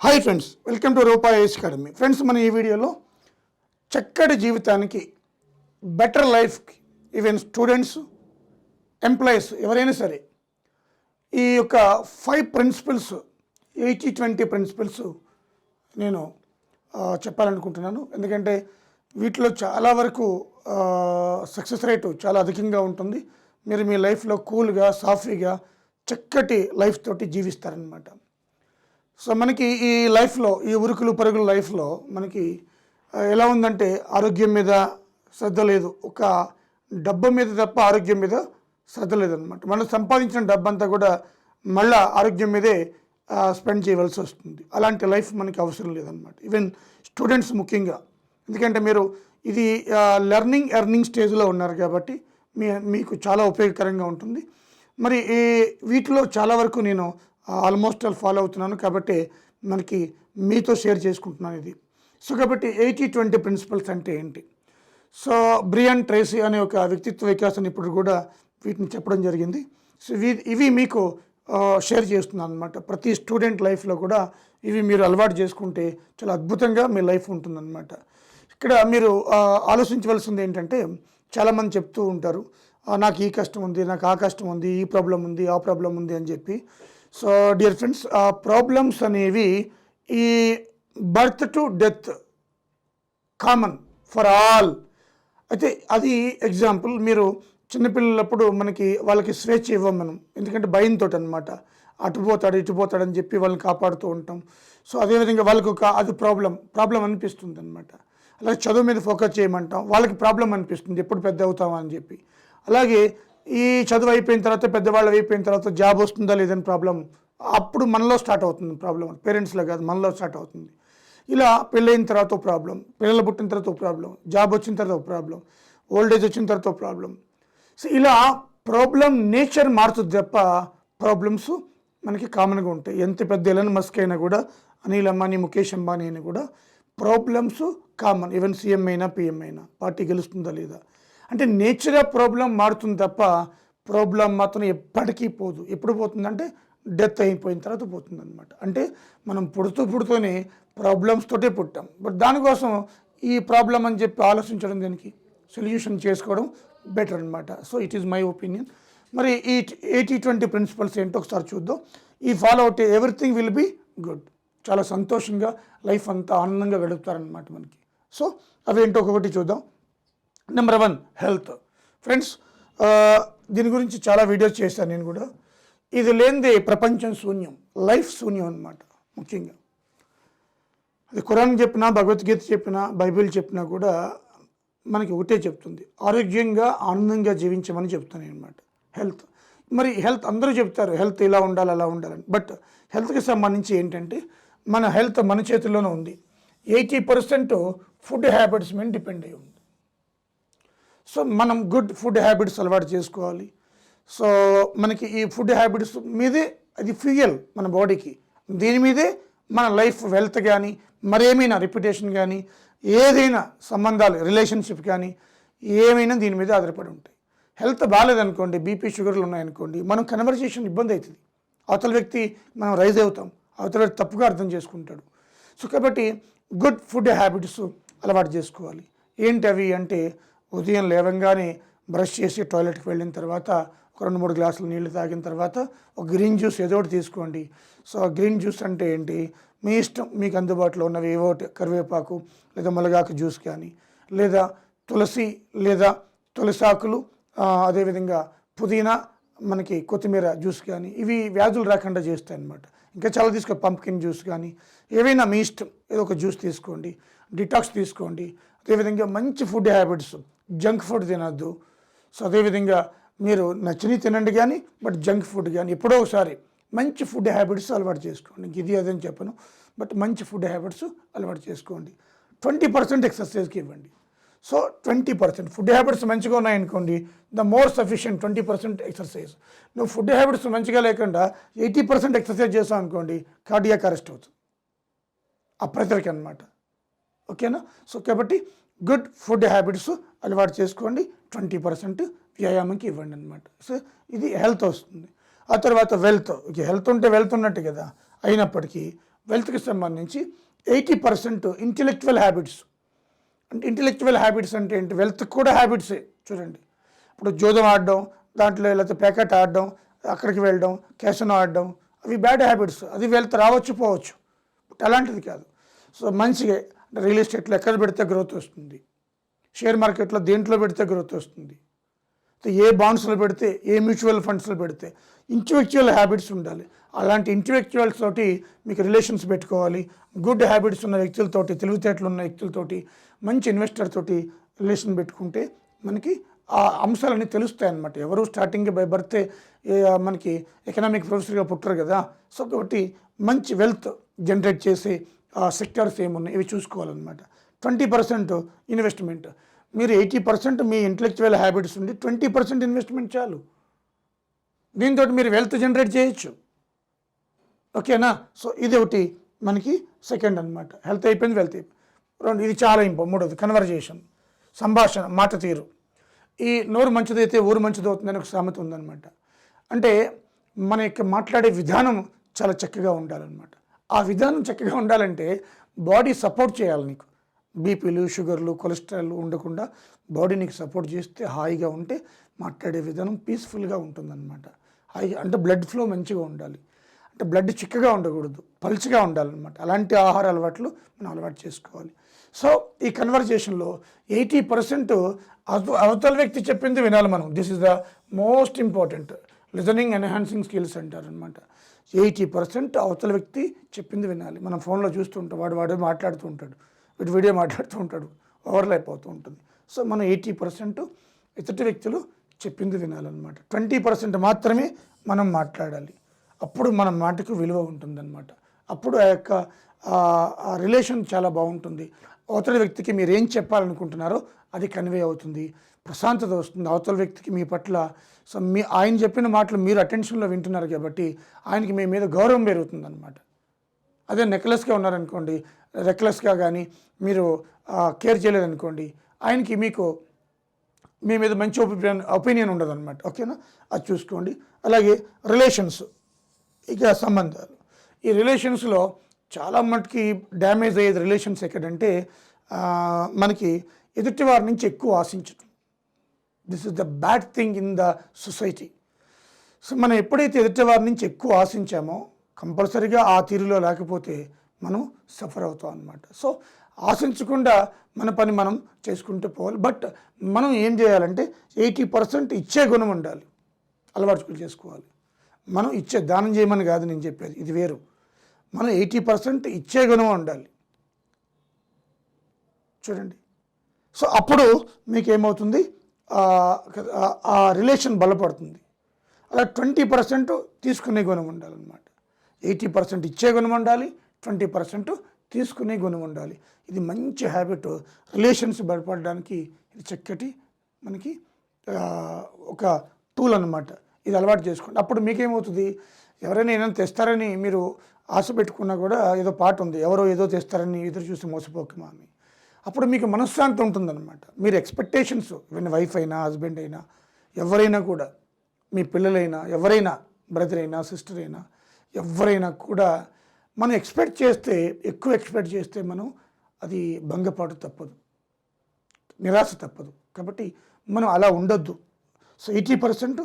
Hi friends, welcome to Rupa IAS academy. Friends, మన ఈ వీడియోలో చక్కటి జీవితానికి, బెటర్ లైఫ్కి, ఈవెన్ స్టూడెంట్స్, ఎంప్లాయీస్ ఎవరైనా సరే ఈ యొక్క 5 ప్రిన్సిపల్స్ 80-20 ప్రిన్సిపల్స్ నేను చెప్పాలనుకుంటున్నాను. ఎందుకంటే వీటిలో చాలా వరకు సక్సెస్ రేటు చాలా అధికంగా ఉంటుంది. మీరు మీ లైఫ్లో కూల్గా, సాఫీగా, చక్కటి లైఫ్ తోటి జీవిస్తారనమాట. సో మనకి ఈ లైఫ్లో, ఈ ఉరుకులు పరుగుల లైఫ్లో మనకి ఎలా ఉందంటే ఆరోగ్యం మీద శ్రద్ధ లేదు, ఒక డబ్బు మీద తప్ప ఆరోగ్యం మీద శ్రద్ధ లేదనమాట. మనం సంపాదించిన డబ్బు అంతా కూడా మళ్ళీ ఆరోగ్యం మీదే స్పెండ్ చేయవలసి వస్తుంది. అలాంటి లైఫ్ మనకి అవసరం లేదనమాట. ఈవెన్ స్టూడెంట్స్ ముఖ్యంగా, ఎందుకంటే మీరు ఇది ఎర్నింగ్ స్టేజ్లో ఉన్నారు కాబట్టి మీకు చాలా ఉపయోగకరంగా ఉంటుంది. మరి ఈ వీటిలో చాలా వరకు నేను ఆల్మోస్ట్ ఫాలో అవుతున్నాను కాబట్టి మనకి మీతో షేర్ చేసుకుంటున్నాను ఇది. సో కాబట్టి 80-20 ప్రిన్సిపల్స్ అంటే ఏంటి? సో బ్రియాన్ ట్రేసీ అనే ఒక వ్యక్తిత్వ వికాస నిపుణుడు కూడా వీటిని చెప్పడం జరిగింది. సో ఇవి మీకు షేర్ చేస్తున్నాను అనమాట. ప్రతి స్టూడెంట్ లైఫ్లో కూడా ఇవి మీరు అలవాటు చేసుకుంటే చాలా అద్భుతంగా మీ లైఫ్ ఉంటుందన్నమాట. ఇక్కడ మీరు ఆలోచించవలసింది ఏంటంటే, చాలామంది చెప్తూ ఉంటారు, నాకు ఈ కష్టం ఉంది, నాకు ఆ కష్టం ఉంది, ఈ ప్రాబ్లం ఉంది, ఆ ప్రాబ్లం ఉంది అని చెప్పి. సో డియర్ ఫ్రెండ్స్, ఆ ప్రాబ్లమ్స్ అనేవి ఈ birth to death common for all. అయితే అది ఎగ్జాంపుల్, మీరు చిన్నపిల్లలప్పుడు మనకి వాళ్ళకి స్వేచ్ఛ ఇవ్వం మనం, ఎందుకంటే భయంతో అనమాట. అటుపోతాడు ఇటుపోతాడు అని చెప్పి వాళ్ళని కాపాడుతూ ఉంటాం. సో అదేవిధంగా వాళ్ళకి అది ప్రాబ్లం అనిపిస్తుంది అనమాట. అలాగే చదువు మీద ఫోకస్ చేయమంటాం, వాళ్ళకి ప్రాబ్లం అనిపిస్తుంది ఎప్పుడు పెద్ద అవుతామా అని చెప్పి. అలాగే ఈ చదువు అయిపోయిన తర్వాత, పెద్దవాళ్ళు అయిపోయిన తర్వాత జాబ్ వస్తుందా లేదని ప్రాబ్లం, అప్పుడు మనలో స్టార్ట్ అవుతుంది ప్రాబ్లం. పేరెంట్స్లో కాదు, మనలో స్టార్ట్ అవుతుంది. ఇలా పెళ్ళైన తర్వాత ప్రాబ్లం, పిల్లలు పుట్టిన తర్వాత ప్రాబ్లం, జాబ్ వచ్చిన తర్వాత ప్రాబ్లం, ఓల్డ్ ఏజ్ వచ్చిన తర్వాత ప్రాబ్లం. సో ఇలా ప్రాబ్లం నేచర్ మారుతుంది తప్ప ప్రాబ్లమ్స్ మనకి కామన్గా ఉంటాయి. ఎంత పెద్ద ఎలన్ మస్క్ అయినా కూడా, అనిల్ అంబానీ, ముఖేష్ అంబానీ అయినా కూడా ప్రాబ్లమ్స్ కామన్. ఈవెన్ సీఎం అయినా పిఎం అయినా పార్టీ గెలుస్తుందా లేదా అంటే నేచర్ ఆఫ్ ప్రాబ్లం మారుతుంది తప్ప ప్రాబ్లం మాత్రం ఎప్పటికీ పోదు. ఎప్పుడు పోతుందంటే డెత్ అయిపోయిన తర్వాత పోతుంది అనమాట. అంటే మనం పుడుతూనే ప్రాబ్లమ్స్ తోటే పుట్టాం. బట్ దానికోసం ఈ ప్రాబ్లం అని చెప్పి ఆలోచించడం, దానికి సొల్యూషన్ చేసుకోవడం బెటర్ అనమాట. So it is my opinion. మరి ఈ 80-20 ప్రిన్సిపల్స్ ఏంటో ఒకసారి చూద్దాం. ఈ ఫాలో అవుతే ఎవ్రీథింగ్ విల్ బీ గుడ్. చాలా సంతోషంగా లైఫ్ అంతా ఆనందంగా గడుపుతారనమాట మనకి. సో అవేంటో ఒక్కొక్కటి చూద్దాం. Number 1, health. ఫ్రెండ్స్, దీని గురించి చాలా వీడియోస్ చేశాను నేను కూడా. ఇది లేనిదే ప్రపంచం శూన్యం, లైఫ్ శూన్యం అనమాట. ముఖ్యంగా అది ఖురాన్ చెప్పినా, భగవద్గీత చెప్పినా, బైబిల్ చెప్పినా కూడా మనకి ఒకటే చెప్తుంది, ఆరోగ్యంగా ఆనందంగా జీవించమని చెప్తాను అనమాట. హెల్త్. మరి హెల్త్ అందరూ చెప్తారు, హెల్త్ ఇలా ఉండాలి అలా ఉండాలని. బట్ హెల్త్కి సంబంధించి ఏంటంటే, మన హెల్త్ మన చేతుల్లోనే ఉంది. 80% ఫుడ్ హ్యాబిట్స్ మీద డిపెండ్ అయి ఉంది. సో మనం గుడ్ ఫుడ్ హ్యాబిట్స్ అలవాటు చేసుకోవాలి. సో మనకి ఈ ఫుడ్ హ్యాబిట్స్ మీదే అది ఫ్యూయల్ మన బాడీకి. దీని మీదే మన లైఫ్, వెల్త్ కానీ, మరేమైనా రెప్యుటేషన్ కానీ, ఏదైనా సంబంధాలు, రిలేషన్షిప్ కానీ ఏమైనా దీని మీద ఆధారపడి ఉంటాయి. హెల్త్ బాగాలేదనుకోండి, బీపీ షుగర్లు ఉన్నాయనుకోండి, మనం కన్వర్జేషన్ ఇబ్బంది అవుతుంది. అవతల వ్యక్తి మనం రైజ్ అవుతాం, అవతల వ్యక్తి తప్పుగా అర్థం చేసుకుంటాడు. సో కాబట్టి గుడ్ ఫుడ్ హ్యాబిట్స్ అలవాటు చేసుకోవాలి. ఏంటి అవి అంటే, ఉదయం లేవంగానే బ్రష్ చేసి టాయిలెట్కి వెళ్ళిన తర్వాత ఒక 2-3 గ్లాసులు నీళ్లు తాగిన తర్వాత ఒక గ్రీన్ జ్యూస్ ఏదో ఒకటి తీసుకోండి. సో గ్రీన్ జ్యూస్ అంటే ఏంటి, మీ ఇష్టం, మీకు అందుబాటులో ఉన్నవి ఏవో ఒకటి, కరివేపాకు లేదా మునగాకు జ్యూస్ కానీ, లేదా తులసి లేదా తులసాకులు, అదేవిధంగా పుదీనా, మనకి కొత్తిమీర జ్యూస్ కానీ, ఇవి వ్యాధులు రాకుండా చేస్తాయి అన్నమాట. ఇంకా చాలా తీసుకో, పంప్కిన్ జ్యూస్ కానీ, ఏవైనా మీ ఇష్టం, ఏదో ఒక జ్యూస్ తీసుకోండి, డిటాక్స్ తీసుకోండి. అదేవిధంగా మంచి ఫుడ్ హ్యాబిట్స్, జంక్ ఫుడ్ తినద్దు. సో అదేవిధంగా మీరు నచ్చిని తినండి కానీ, బట్ జంక్ ఫుడ్ కానీ ఎప్పుడో ఒకసారి మంచి ఫుడ్ హ్యాబిట్స్ అలవాటు చేసుకోండి. ఇది అదని చెప్పను, బట్ మంచి ఫుడ్ హ్యాబిట్స్ అలవాటు చేసుకోండి. 20% ఎక్సర్సైజ్కి ఇవ్వండి. సో 20% ఫుడ్ హ్యాబిట్స్ మంచిగా ఉన్నాయనుకోండి, ద మోర్ సఫిషియంట్ 20% ఎక్సర్సైజ్. నువ్వు ఫుడ్ హ్యాబిట్స్ మంచిగా లేకుండా 80% ఎక్సర్సైజ్ చేసావు అనుకోండి, కార్డియాక్ అరెస్ట్ అవుతుంది, అప్రతలకి అనమాట. ఓకేనా? సో కాబట్టి గుడ్ ఫుడ్ హ్యాబిట్స్ అలవాటు చేసుకోండి, 20% వ్యాయామంకి ఇవ్వండి అనమాట. సో ఇది హెల్త్ వస్తుంది. ఆ తర్వాత వెల్త్. హెల్త్ ఉంటే వెల్త్ ఉన్నట్టు కదా. అయినప్పటికీ వెల్త్కి సంబంధించి 80% ఇంటెలెక్చువల్ హ్యాబిట్స్. అంటే ఇంటెలెక్చువల్ హ్యాబిట్స్ అంటే ఏంటి? వెల్త్ కూడా హ్యాబిట్సే. చూడండి, ఇప్పుడు జూదం ఆడడం, దాంట్లో లేకపోతే ప్యాకెట్ ఆడడం, అక్కడికి వెళ్ళడం, క్యాసినో ఆడడం, అవి బ్యాడ్ హ్యాబిట్స్. అది వెల్త్ రావచ్చు పోవచ్చు, బట్ అలాంటిది కాదు. సో మంచిగా రియల్ ఎస్టేట్లో ఎక్కడ పెడితే గ్రోత్ వస్తుంది, షేర్ మార్కెట్లో దేంట్లో పెడితే గ్రోత్ వస్తుంది, ఏ బాండ్స్లో పెడితే, ఏ మ్యూచువల్ ఫండ్స్లో పెడితే, ఇంటెలెక్చువల్ హ్యాబిట్స్ ఉండాలి. అలాంటి ఇంటెలెక్చువల్స్ తోటి మీకు రిలేషన్స్ పెట్టుకోవాలి. గుడ్ హ్యాబిట్స్ ఉన్న వ్యక్తులతోటి, తెలివితేటలు ఉన్న వ్యక్తులతోటి, మంచి ఇన్వెస్టర్ తోటి రిలేషన్ పెట్టుకుంటే మనకి ఆ అంశాలన్నీ తెలుస్తాయి అన్నమాట. ఎవరు స్టార్టింగ్ బై బర్తే మనకి ఎకనామిక్ ప్రొఫెసర్గా పుట్టరు కదా. సో కాబట్టి మంచి వెల్త్ జనరేట్ చేసే సెక్టార్స్ ఏమున్నాయి ఇవి చూసుకోవాలన్నమాట. 20% ఇన్వెస్ట్మెంట్. మీరు 80% మీ ఇంటెలెక్చువల్ హ్యాబిట్స్ ఉండి 20% ఇన్వెస్ట్మెంట్ చాలు. దీంతో మీరు వెల్త్ జనరేట్ చేయొచ్చు. ఓకేనా? సో ఇది ఒకటి మనకి సెకండ్ అనమాట. హెల్త్ అయిపోయింది, వెల్త్ అయిపోయింది. రెండు, ఇది చాలా మూడోది కన్వర్జేషన్, సంభాషణ, మాట తీరు. ఈ నోరు మంచిదైతే ఊరు మంచిది అవుతుందని ఒక సామెత ఉందన్నమాట. అంటే మన యొక్క మాట్లాడే విధానం చాలా చక్కగా ఉండాలన్నమాట. ఆ విధానం చక్కగా ఉండాలంటే బాడీ సపోర్ట్ చేయాలి నీకు. బీపీలు, షుగర్లు, కొలెస్ట్రాల్ ఉండకుండా బాడీ నీకు సపోర్ట్ చేస్తే హాయిగా ఉంటే మాట్లాడే విధానం పీస్ఫుల్గా ఉంటుందన్నమాట. హాయిగా అంటే బ్లడ్ ఫ్లో మంచిగా ఉండాలి. అంటే బ్లడ్ చిక్కగా ఉండకూడదు, పల్చగా ఉండాలన్నమాట. అలాంటి ఆహార అలవాట్లు మనం అలవాటు చేసుకోవాలి. సో ఈ కన్వర్జేషన్లో 80% అవతల వ్యక్తి చెప్పింది వినాలి మనం. This is the most important. Listening enhancing skills అంటారు అనమాట. 80% అవతల వ్యక్తి చెప్పింది వినాలి. మనం ఫోన్లో చూస్తుంటాం, వాడు మాట్లాడుతూ ఉంటాడు, వీడియో మాట్లాడుతూ ఉంటాడు, ఓవర్లాప్ అవుతూ ఉంటుంది. సో మనం 80% ఇతటి వ్యక్తులు చెప్పింది వినాలన్నమాట. 20% మాత్రమే మనం మాట్లాడాలి. అప్పుడు మన మాటకు విలువ ఉంటుందన్నమాట. అప్పుడు ఆ యొక్క రిలేషన్ చాలా బాగుంటుంది. అవతల వ్యక్తికి మీరు ఏం చెప్పాలనుకుంటున్నారో అది కన్వే అవుతుంది, ప్రశాంతత వస్తుంది. అవతల వ్యక్తికి మీ పట్ల సో ఆయన చెప్పిన మాటలు మీరు అటెన్షన్లో వింటున్నారు కాబట్టి ఆయనకి మీ మీద గౌరవం పెరుగుతుంది అనమాట. అదే నెక్లెస్గా ఉన్నారనుకోండి, రెక్లెస్గా కానీ మీరు కేర్ చేయలేదనుకోండి, ఆయనకి మీకు మీ మీద మంచి ఒపీనియన్ ఉండదు అనమాట. ఓకేనా? అది చూసుకోండి. అలాగే రిలేషన్స్, ఇక సంబంధాలు. ఈ రిలేషన్స్లో చాలా మటుకి డ్యామేజ్ అయ్యేది రిలేషన్స్ ఎక్కడంటే మనకి ఎదుటి వారి నుంచి ఎక్కువ ఆశించడం. This is the bad thing in the society. So మనం ఎప్పుడైతే ఎదుటి వారి నుంచి ఎక్కువ ఆశించామో కంపల్సరీగా ఆ తీరులో లేకపోతే మనం సఫర్ అవుతాం అన్నమాట. సో ఆశించకుండా మన పని మనం చేసుకుంటూ పోవాలి. బట్ మనం ఏం చేయాలంటే 80% ఇచ్చే గుణం ఉండాలి, అలవాటు చేసుకోవాలి. మనం ఇచ్చే దానం చేయమని కాదు నేను చెప్పేది, ఇది వేరు. మనం 80% ఇచ్చే గుణం ఉండాలి. చూడండి, సో అప్పుడు మీకేమవుతుంది, ఆ రిలేషన్ బలపడుతుంది. అలా 20% తీసుకునే గుణం ఉండాలన్నమాట. 80% ఇచ్చే గుణం ఉండాలి, 20% తీసుకునే గుణం ఉండాలి. ఇది మంచి హ్యాబిట్. రిలేషన్స్ బలపడడానికి ఇది చక్కటి మనకి ఒక టూల్ అన్నమాట. ఇది అలవాటు చేసుకోండి. అప్పుడు మీకేమవుతుంది, ఎవరైనా ఏదైనా తెస్తారని మీరు ఆశ పెట్టుకున్నా కూడా ఏదో పాట ఉంది, ఎవరో ఏదో తెస్తారని ఎదురు చూసి మోసపోకమా అని. అప్పుడు మీకు మనశ్శాంతి ఉంటుందన్నమాట. మీరు ఎక్స్పెక్టేషన్స్, ఈవెన్ వైఫ్ అయినా, హస్బెండ్ అయినా, ఎవరైనా కూడా, మీ పిల్లలైనా, ఎవరైనా, బ్రదర్ అయినా, సిస్టర్ అయినా, ఎవరైనా కూడా మనం ఎక్కువ ఎక్స్పెక్ట్ చేస్తే మనం అది భంగపాటు తప్పదు, నిరాశ తప్పదు. కాబట్టి మనం అలా ఉండొద్దు. సో 80%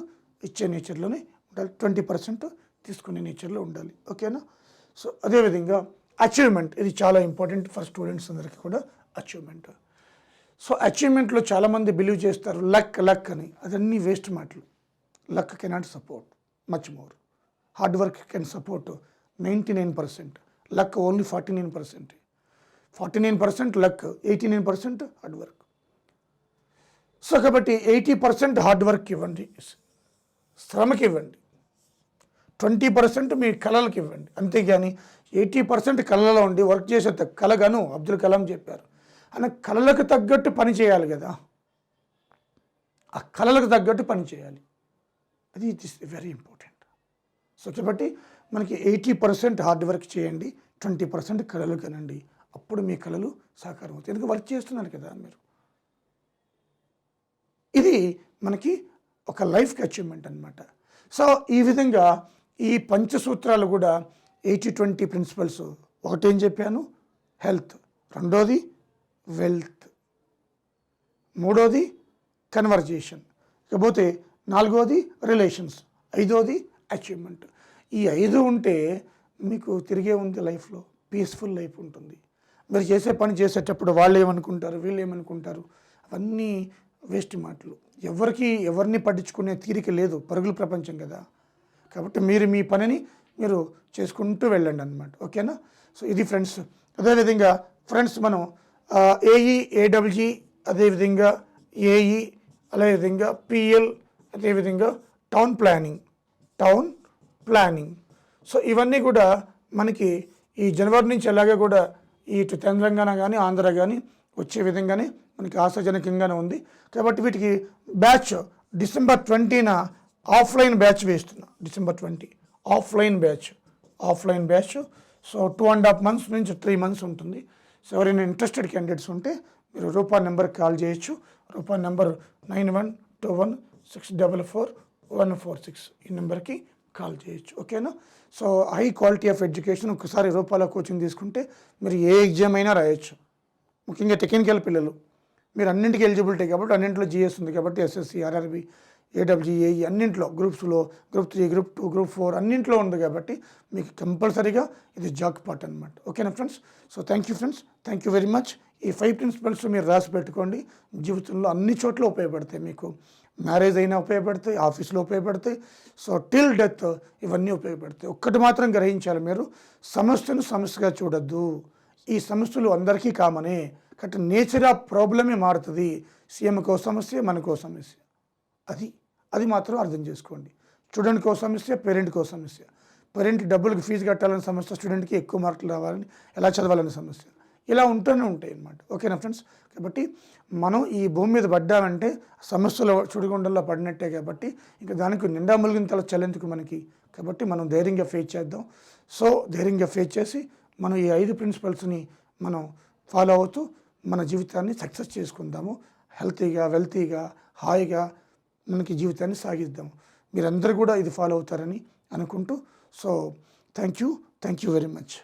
ఇచ్చే నేచర్లోనే ఉండాలి, 20% తీసుకునే నేచర్లో ఉండాలి. ఓకేనా? సో అదేవిధంగా అచీవ్మెంట్, ఇది చాలా ఇంపార్టెంట్ ఫర్ స్టూడెంట్స్ అందరికీ కూడా. అచీవ్మెంట్, సో అచీవ్మెంట్లో చాలామంది బిలీవ్ చేస్తారు లక్ అని. అదన్నీ వేస్ట్ మాటలు. Luck cannot support much more. Hard work can support 99%, luck only 49%. 49% luck, 89% hard work. So కాబట్టి 80% హార్డ్ వర్క్ ఇవ్వండి, శ్రమకి ఇవ్వండి. 20% మీ కళలకు ఇవ్వండి. అంతేగాని 80% కళలో ఉండి వర్క్ చేసే కళగాను అబ్దుల్ కలాం చెప్పారు, అన్న కళలకు తగ్గట్టు పని చేయాలి కదా. ఆ కళలకు తగ్గట్టు పని చేయాలి, అది it is very important. So కాబట్టి మనకి 80% హార్డ్ వర్క్ చేయండి, 20% కళలు కనండి. అప్పుడు మీ కళలు సాకారం అవుతాయి. ఎందుకు వర్క్ చేస్తున్నారు కదా మీరు. ఇది మనకి ఒక లైఫ్కి అచీవ్మెంట్ అనమాట. సో ఈ విధంగా ఈ పంచసూత్రాలు కూడా 80-20 ప్రిన్సిపల్స్ ఒకటి ఏం చెప్పాను, హెల్త్. రెండోది వెల్త్. మూడోది కన్వర్జేషన్. ఇకపోతే నాలుగోది రిలేషన్స్. ఐదోది అచీవ్మెంట్. ఈ 5 ఉంటే మీకు తిరిగే ఉంది లైఫ్లో, పీస్ఫుల్ లైఫ్ ఉంటుంది. మీరు చేసే పని చేసేటప్పుడు వాళ్ళు ఏమనుకుంటారు, వీళ్ళు ఏమనుకుంటారు, అవన్నీ వేస్ట్ మాటలు. ఎవరిని పట్టించుకునే తీరిక లేదు, పరుగుల ప్రపంచం కదా. కాబట్టి మీరు మీ పనిని మీరు చేసుకుంటూ వెళ్ళండి అన్నమాట. ఓకేనా? సో ఇది ఫ్రెండ్స్. అదేవిధంగా ఫ్రెండ్స్ మనం ఏఈ, ఏడబ్ల్యూజీ, అదేవిధంగా ఏఈ, అదేవిధంగా పిఎల్, అదేవిధంగా టౌన్ ప్లానింగ్. సో ఇవన్నీ కూడా మనకి ఈ జనవరి నుంచి ఎలాగే కూడా ఇటు తెలంగాణ కానీ ఆంధ్ర కానీ వచ్చే విధంగానే మనకి ఆశాజనకంగానే ఉంది. కాబట్టి వీటికి బ్యాచ్ డిసెంబర్ 20న ఆఫ్లైన్ బ్యాచ్ వేస్తున్నా. December 20 offline batch. So 2.5 months నుంచి 3 months ఉంటుంది. సో ఎవరైనా ఇంట్రెస్టెడ్ క్యాండిడేట్స్ ఉంటే మీరు రూపా నెంబర్కి కాల్ చేయొచ్చు. రూపా నెంబర్ 9121644146. ఈ నెంబర్కి కాల్ చేయొచ్చు. ఓకేనా? So high quality of education. ఒకసారి రూపాయల కోచింగ్ తీసుకుంటే మీరు ఏ ఎగ్జామ్ అయినా రాయొచ్చు. ముఖ్యంగా టెక్నికల్ పిల్లలు మీరు అన్నింటికి ఎలిజిబిలిటీ కాబట్టి, అన్నింటిలో జిఎస్ ఉంది కాబట్టి, ఎస్ఎస్సి, ఆర్ఆర్బి, ఏడబ్ల్యూఏఈ అన్నింటిలో, గ్రూప్స్లో, గ్రూప్ 3, గ్రూప్ 2, గ్రూప్ 4 అన్నింటిలో ఉంది కాబట్టి మీకు కంపల్సరీగా ఇది జాక్ పాట్ అనమాట. ఓకేనా friends? So thank you friends, thank you very much. ఈ 5 ప్రిన్సిపల్స్ మీరు రాసి పెట్టుకోండి. జీవితంలో అన్ని చోట్ల ఉపయోగపడతాయి. మీకు మ్యారేజ్ అయినా ఉపయోగపడతాయి, ఆఫీస్లో ఉపయోగపడతాయి, సో టిల్ డెత్ ఇవన్నీ ఉపయోగపడతాయి. ఒక్కటి మాత్రం గ్రహించాలి, మీరు సమస్యను సమస్యగా చూడొద్దు. ఈ సమస్యలు అందరికీ కామనే. కాబట్టి నేచర్ ఆఫ్ ప్రాబ్లమే మారుతుంది. సీఎంకో సమస్య, మనకో సమస్య. అది మాత్రం అర్థం చేసుకోండి. స్టూడెంట్కో సమస్య, పేరెంట్కో సమస్య. పేరెంట్ డబ్బులకు ఫీజు కట్టాలని సమస్య, స్టూడెంట్కి ఎక్కువ మార్కులు రావాలని, ఎలా చదవాలని సమస్య. ఇలా ఉంటూనే ఉంటాయి అన్నమాట. ఓకేనా ఫ్రెండ్స్? కాబట్టి మనం ఈ భూమి మీద పడ్డామంటే సమస్యలు చుడిగుండల్లో పడినట్టే. కాబట్టి ఇంకా దానికి నిండా ములిగిన తల చల్లెందుకు మనకి. కాబట్టి మనం ధైర్యంగా ఫేస్ చేద్దాం. సో ధైర్యంగా ఫేస్ చేసి మనం ఈ 5 ప్రిన్సిపల్స్ని మనం ఫాలో అవుతూ మన జీవితాన్ని సక్సెస్ చేసుకుందాము. హెల్తీగా, వెల్తీగా, హాయిగా మనకి జీవితాన్ని సాగిద్దాం. మీరందరూ కూడా ఇది ఫాలో అవుతారని అనుకుంటూ, so thank you very much.